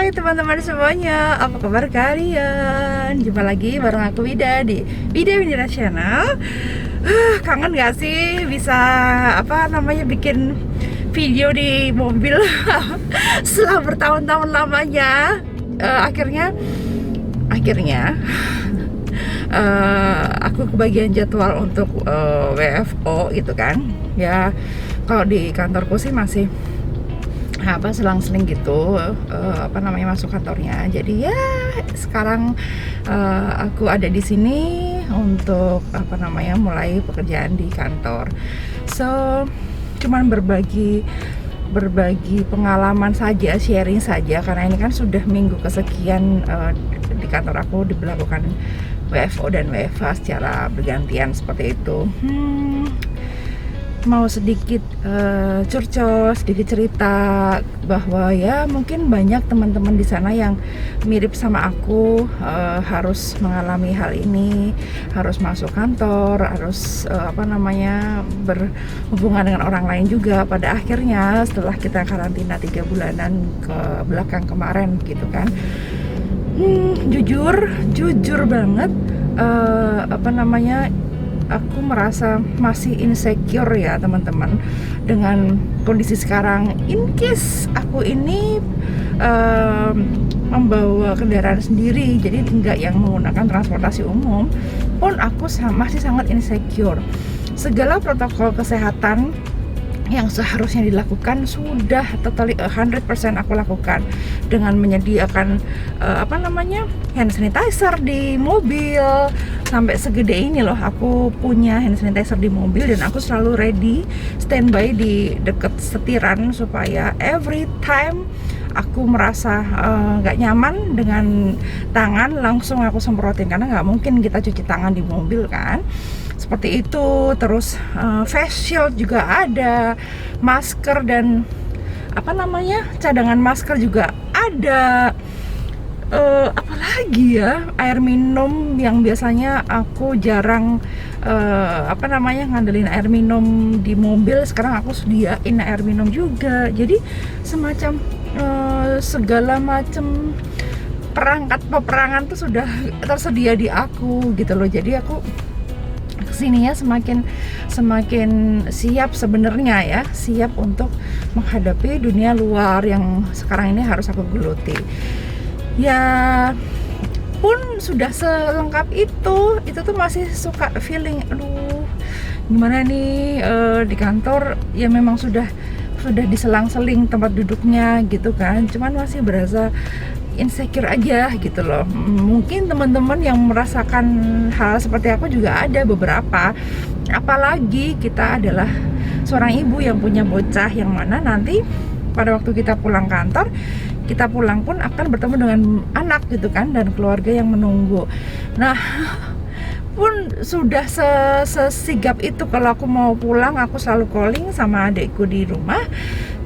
Hai teman-teman semuanya, apa kabar kalian? Jumpa lagi bareng aku Wida di Wida Channel. Kangen gak sih bisa bikin video di mobil setelah bertahun-tahun lamanya? Akhirnya aku kebagian jadwal untuk WFO gitu kan. Ya kalau di kantorku sih masih selang-seling gitu masuk kantornya. Jadi ya sekarang aku ada di sini untuk mulai pekerjaan di kantor. So cuman berbagi pengalaman saja, sharing saja, karena ini kan sudah minggu kesekian di kantor aku diberlakukan WFO dan WFH secara bergantian seperti itu. Mau sedikit curcol, sedikit cerita bahwa ya mungkin banyak teman-teman di sana yang mirip sama aku, harus mengalami hal ini, harus masuk kantor, harus berhubungan dengan orang lain juga pada akhirnya setelah kita karantina 3 bulanan ke belakang kemarin gitu kan. Jujur banget, aku merasa masih insecure ya teman-teman dengan kondisi sekarang. In case aku ini membawa kendaraan sendiri, jadi tidak yang menggunakan transportasi umum, pun aku masih sangat insecure. Segala protokol kesehatan yang seharusnya dilakukan sudah totally 100% aku lakukan dengan menyediakan hand sanitizer di mobil. Sampai segede ini loh aku punya hand sanitizer di mobil, dan aku selalu ready standby di deket setiran supaya every time aku merasa nggak nyaman dengan tangan langsung aku semprotin, karena nggak mungkin kita cuci tangan di mobil kan. Seperti itu. Terus face shield juga ada, masker dan cadangan masker juga ada. Apalagi ya, air minum yang biasanya aku jarang ngandelin air minum di mobil, sekarang aku sediain air minum juga. Jadi semacam segala macam perangkat peperangan tuh sudah tersedia di aku gitu loh. Jadi aku kesininya semakin siap sebenarnya ya, siap untuk menghadapi dunia luar yang sekarang ini harus aku geluti. Ya pun sudah selengkap itu tuh masih suka feeling aduh gimana nih, di kantor ya memang sudah diselang-seling tempat duduknya gitu kan, cuman masih berasa insecure aja gitu loh. Mungkin teman-teman yang merasakan hal seperti aku juga ada beberapa, apalagi kita adalah seorang ibu yang punya bocah, yang mana nanti pada waktu kita pulang kantor, kita pulang pun akan bertemu dengan anak gitu kan, dan keluarga yang menunggu. Nah pun sudah sesigap itu, kalau aku mau pulang aku selalu calling sama adikku di rumah,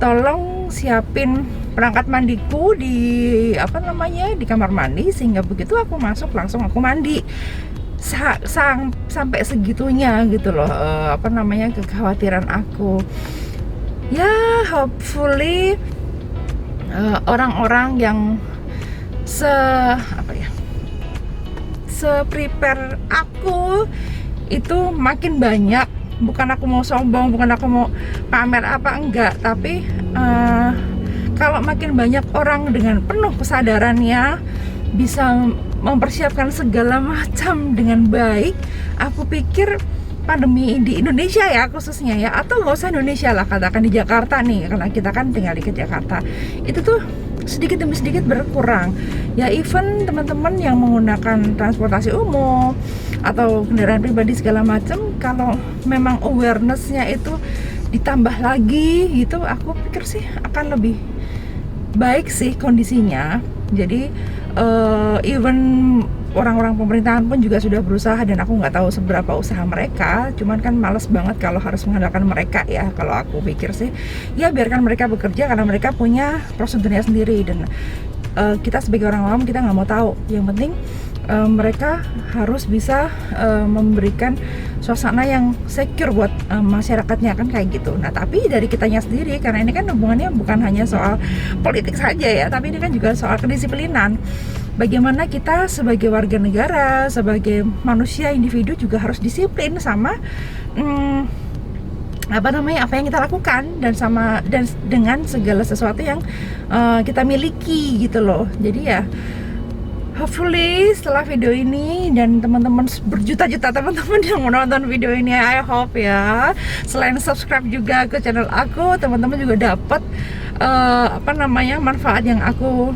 tolong siapin perangkat mandiku di di kamar mandi, sehingga begitu aku masuk langsung aku mandi. Sampai segitunya gitu loh, kekhawatiran aku. Ya hopefully orang-orang yang prepare aku itu makin banyak. Bukan aku mau sombong, bukan aku mau pamer enggak, tapi kalau makin banyak orang dengan penuh kesadarannya bisa mempersiapkan segala macam dengan baik, aku pikir pandemi di Indonesia ya khususnya ya, atau nggak usah Indonesia lah, katakan di Jakarta nih, karena kita kan tinggal di Jakarta, itu tuh sedikit demi sedikit berkurang. Ya even teman-teman yang menggunakan transportasi umum atau kendaraan pribadi segala macam, kalau memang awareness-nya itu ditambah lagi gitu, aku pikir sih akan lebih baik sih kondisinya. Jadi even orang-orang pemerintahan pun juga sudah berusaha, dan aku nggak tahu seberapa usaha mereka, cuman kan males banget kalau harus mengandalkan mereka ya. Kalau aku pikir sih ya biarkan mereka bekerja, karena mereka punya prosedurnya sendiri, dan kita sebagai orang awam kita nggak mau tahu. Yang penting mereka harus bisa memberikan suasana yang secure buat masyarakatnya kan kayak gitu. Nah tapi dari kitanya sendiri, karena ini kan hubungannya bukan hanya soal politik saja ya, tapi ini kan juga soal kedisiplinan. Bagaimana kita sebagai warga negara, sebagai manusia individu juga harus disiplin sama apa yang kita lakukan dan dengan segala sesuatu yang kita miliki gitu loh. Jadi ya hopefully setelah video ini dan teman-teman berjuta-juta teman-teman yang menonton video ini, I hope ya selain subscribe juga ke channel aku, teman-teman juga dapat manfaat yang aku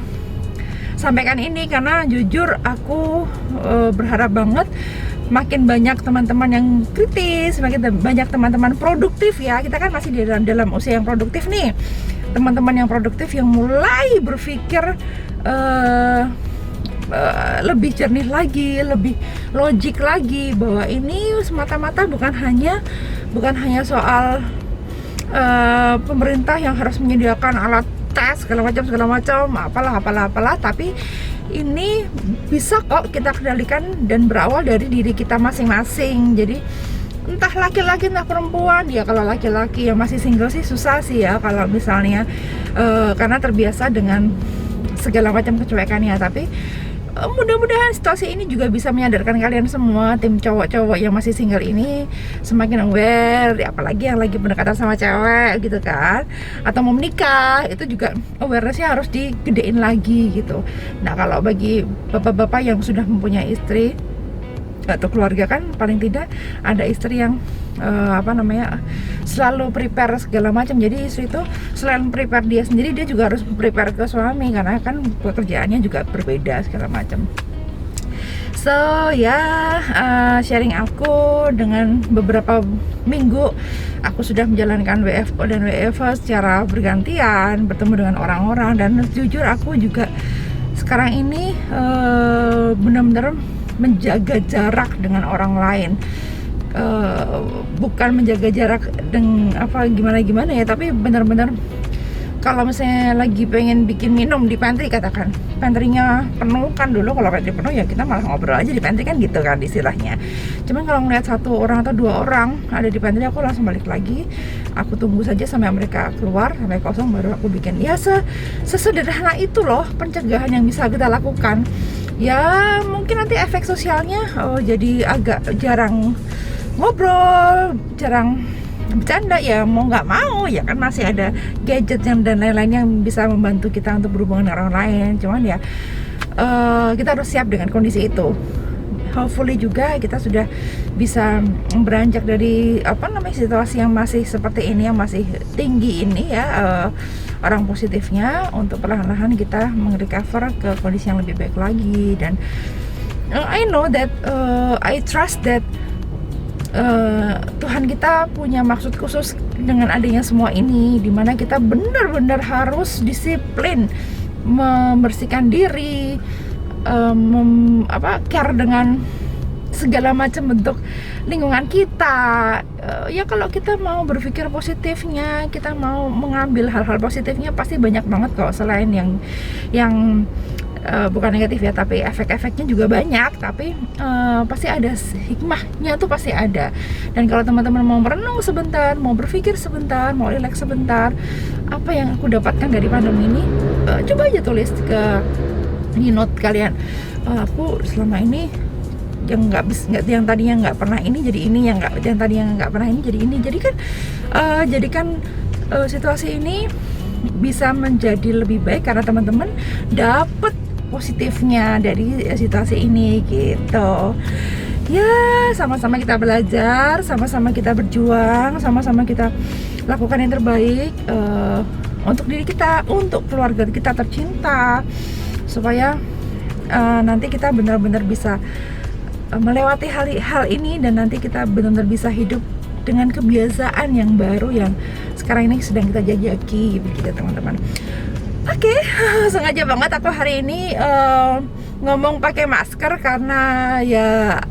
sampaikan ini. Karena jujur aku berharap banget makin banyak teman-teman yang kritis, makin banyak teman-teman produktif ya. Kita kan masih dalam usia yang produktif nih. Teman-teman yang produktif yang mulai berpikir lebih jernih lagi, lebih logik lagi, bahwa ini semata-mata bukan hanya soal pemerintah yang harus menyediakan alat tes segala macam apalah, tapi ini bisa kok kita kendalikan dan berawal dari diri kita masing-masing. Jadi entah laki-laki entah perempuan ya, kalau laki-laki yang masih single sih susah sih ya kalau misalnya karena terbiasa dengan segala macam kecuekannya. Tapi mudah-mudahan situasi ini juga bisa menyadarkan kalian semua, tim cowok-cowok yang masih single ini semakin aware, apalagi yang lagi pendekatan sama cewek gitu kan, atau mau menikah, itu juga awarenessnya harus digedein lagi gitu. Nah kalau bagi bapak-bapak yang sudah mempunyai istri atau keluarga, kan paling tidak ada istri yang selalu prepare segala macam. Jadi istri itu selain prepare dia sendiri, dia juga harus prepare ke suami, karena kan pekerjaannya juga berbeda segala macam. So ya, sharing aku dengan beberapa minggu aku sudah menjalankan WFO dan WFH secara bergantian, bertemu dengan orang-orang, dan jujur aku juga sekarang ini benar-benar menjaga jarak dengan orang lain. Bukan menjaga jarak dengan gimana ya, tapi benar-benar kalau misalnya lagi pengen bikin minum di pantry, katakan pantrynya penuh kan, dulu kalau pantry penuh ya kita malah ngobrol aja di pantry kan gitu kan istilahnya. Cuman kalau ngeliat satu orang atau dua orang ada di pantry, aku langsung balik lagi, aku tunggu saja sampai mereka keluar, sampai kosong, baru aku bikin. Ya sesederhana itu loh pencegahan yang bisa kita lakukan. Ya mungkin nanti efek sosialnya jadi agak jarang ngobrol, jarang bercanda, ya mau nggak mau ya kan, masih ada gadget dan lain-lain yang bisa membantu kita untuk berhubungan dengan orang lain. Cuman ya kita harus siap dengan kondisi itu. Hopefully juga kita sudah bisa beranjak dari situasi yang masih seperti ini, yang masih tinggi ini ya, orang positifnya, untuk perlahan-lahan kita merecover ke kondisi yang lebih baik lagi. Dan I know that I trust that Tuhan kita punya maksud khusus dengan adanya semua ini, dimana kita benar-benar harus disiplin membersihkan diri, care dengan segala macam bentuk lingkungan kita. Ya kalau kita mau berpikir positifnya, kita mau mengambil hal-hal positifnya, pasti banyak banget kok, selain yang bukan negatif ya, tapi efek-efeknya juga banyak. Tapi pasti ada hikmahnya tuh, pasti ada. Dan kalau teman-teman mau merenung sebentar, mau berpikir sebentar, mau relax sebentar, apa yang aku dapatkan dari pandemi ini, coba aja tulis di note kalian. Aku selama ini yang tadinya nggak pernah ini jadi ini, yang tadinya nggak pernah ini jadi ini. Jadikan situasi ini bisa menjadi lebih baik karena teman-teman dapat positifnya dari situasi ini gitu. Ya sama-sama kita belajar, sama-sama kita berjuang, sama-sama kita lakukan yang terbaik untuk diri kita, untuk keluarga kita tercinta, supaya nanti kita benar-benar bisa melewati hal ini, dan nanti kita benar-benar bisa hidup dengan kebiasaan yang baru yang sekarang ini sedang kita jajaki begitu teman-teman. Oke, sengaja banget aku hari ini ngomong pakai masker, karena ya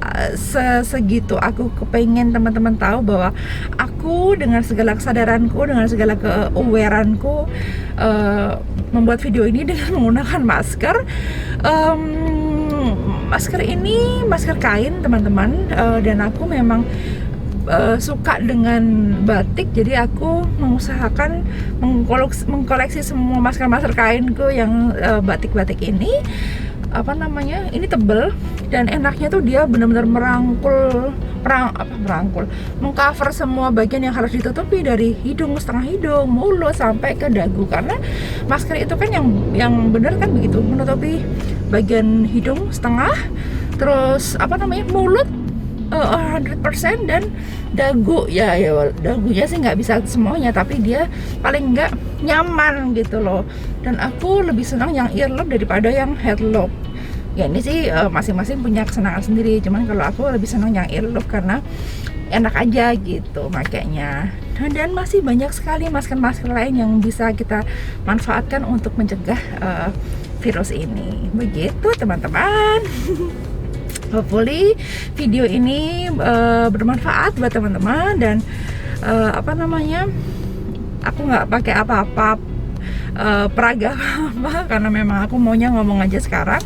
segitu aku kepengen teman-teman tahu bahwa aku dengan segala kesadaranku, dengan segala ke-awarenku membuat video ini dengan menggunakan masker. Masker ini masker kain teman-teman, dan aku memang suka dengan batik, jadi aku mengusahakan mengkoleksi semua masker-masker kainku yang batik-batik ini. Apa namanya, ini tebel dan enaknya tuh dia benar-benar merangkul, mengcover semua bagian yang harus ditutupi, dari hidung, setengah hidung, mulut sampai ke dagu, karena masker itu kan yang benar kan begitu, menutupi bagian hidung setengah, terus apa namanya, mulut 100%, dan dagu ya dagunya sih nggak bisa semuanya, tapi dia paling nggak nyaman gitu loh. Dan aku lebih senang yang earlobe daripada yang headlobe. Ya ini sih masing-masing punya kesenangan sendiri, cuman kalau aku lebih senang yang earlobe karena enak aja gitu makanya. Dan masih banyak sekali masker-masker lain yang bisa kita manfaatkan untuk mencegah virus ini. Begitu teman-teman. Hopefully video ini bermanfaat buat teman-teman, dan apa namanya, aku nggak pakai apa-apa peraga apa, karena memang aku maunya ngomong aja sekarang.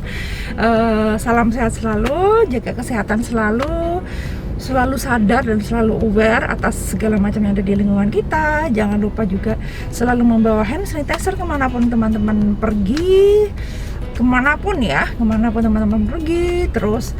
Salam sehat selalu, jaga kesehatan selalu sadar dan selalu aware atas segala macam yang ada di lingkungan kita. Jangan lupa juga selalu membawa hand sanitizer kemanapun teman-teman pergi, kemanapun teman-teman pergi. Terus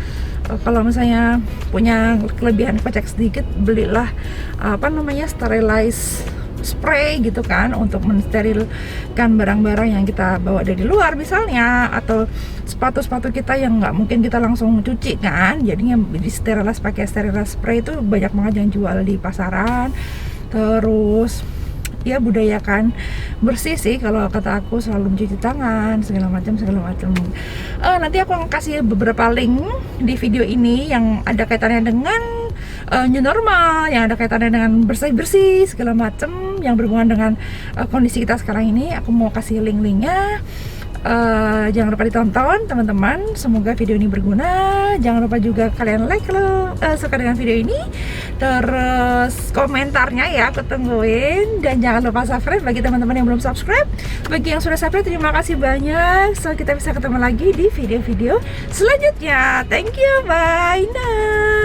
kalau misalnya punya kelebihan kocek sedikit, belilah apa namanya, sterilize spray gitu kan, untuk mensterilkan barang-barang yang kita bawa dari luar misalnya, atau sepatu-sepatu kita yang nggak mungkin kita langsung cuci kan, jadinya di sterilize pakai sterilize spray. Itu banyak banget yang jual di pasaran. Terus ya budayakan bersih sih, kalau kata aku, selalu mencuci tangan segala macam. Nanti aku akan kasih beberapa link di video ini yang ada kaitannya dengan new normal, yang ada kaitannya dengan bersih segala macam yang berhubungan dengan kondisi kita sekarang ini. Aku mau kasih link-linknya. Jangan lupa ditonton teman-teman, semoga video ini berguna. Jangan lupa juga kalian like kalau suka dengan video ini, terus komentarnya ya aku tungguin. Dan jangan lupa subscribe bagi teman-teman yang belum subscribe. Bagi yang sudah subscribe, terima kasih banyak. So kita bisa ketemu lagi di video-video selanjutnya. Thank you, bye now.